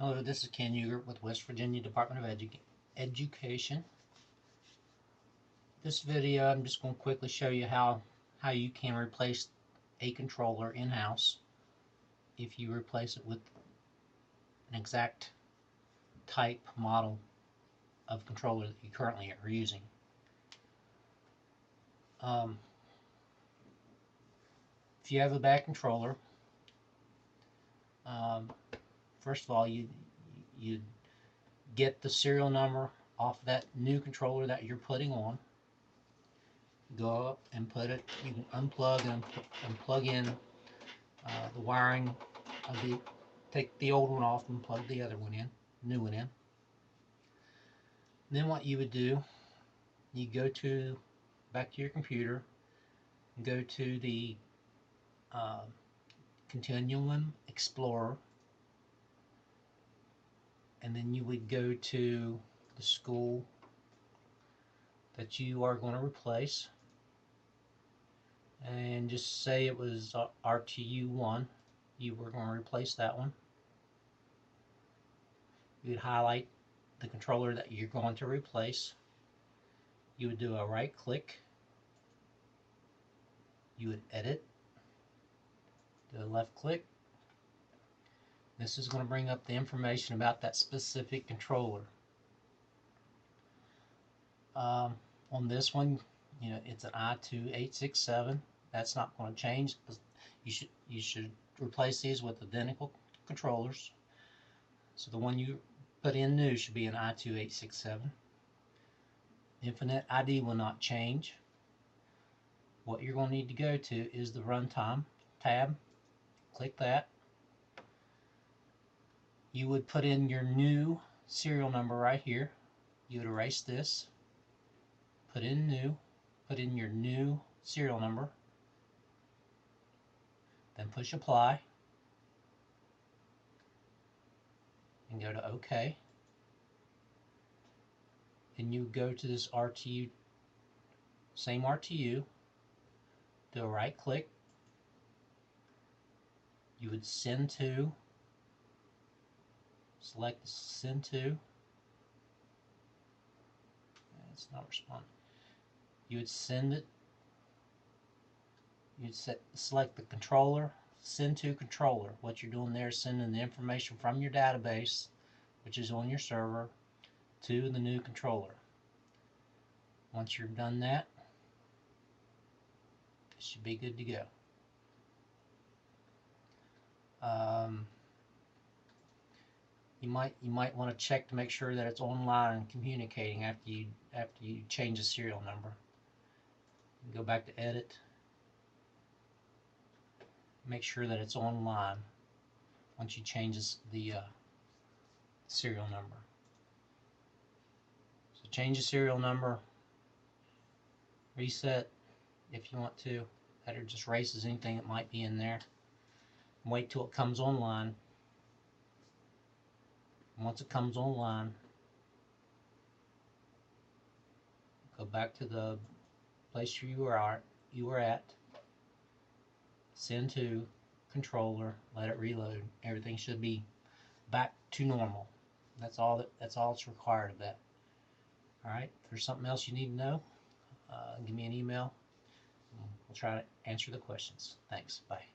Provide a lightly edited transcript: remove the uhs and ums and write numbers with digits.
Hello, this is Ken Ugert with West Virginia Department of Education. This video, I'm just going to quickly show you how you can replace a controller in-house if you replace it with an exact type model of controller that you currently are using. If you have a bad controller, first of all, you get the serial number off that new controller that you're putting on. Go up and put it, you can unplug and plug in the wiring of take the old one off and plug the other one in, new one in. Then what you would do, you go back to your computer, and go to the Continuum Explorer, and then you would go to the school that you are going to replace, and just say it was RTU1, you were going to replace that one. You would highlight the controller that you're going to replace. You would do a right click, you would edit, do a left click. This is going to bring up the information about that specific controller. On this one, it's an i2-867. That's not going to change. You should replace these with identical controllers. So the one you put in new should be an i2-867. Infinet ID will not change. What you're going to need to go to is the Runtime tab. Click that. You would put in your new serial number right here. You would erase this. Put in new. Put in your new serial number. Then push apply. And go to OK. And you go to this RTU, same RTU. Do a right click. You would send to. Select send to. It's not responding. You would send it. You'd select the controller, send to controller. What you're doing there is sending the information from your database, which is on your server, to the new controller. Once you've done that, it should be good to go. You might want to check to make sure that it's online and communicating after you change the serial number. Go back to edit. Make sure that it's online once you change the serial number. So change the serial number, reset if you want to. That just erases anything that might be in there. Wait till it comes online. Once it comes online, go back to the place you were at, send to controller, let it reload. Everything should be back to normal. That's all that's required of that. Alright, if there's something else you need to know, give me an email. We'll try to answer the questions. Thanks. Bye.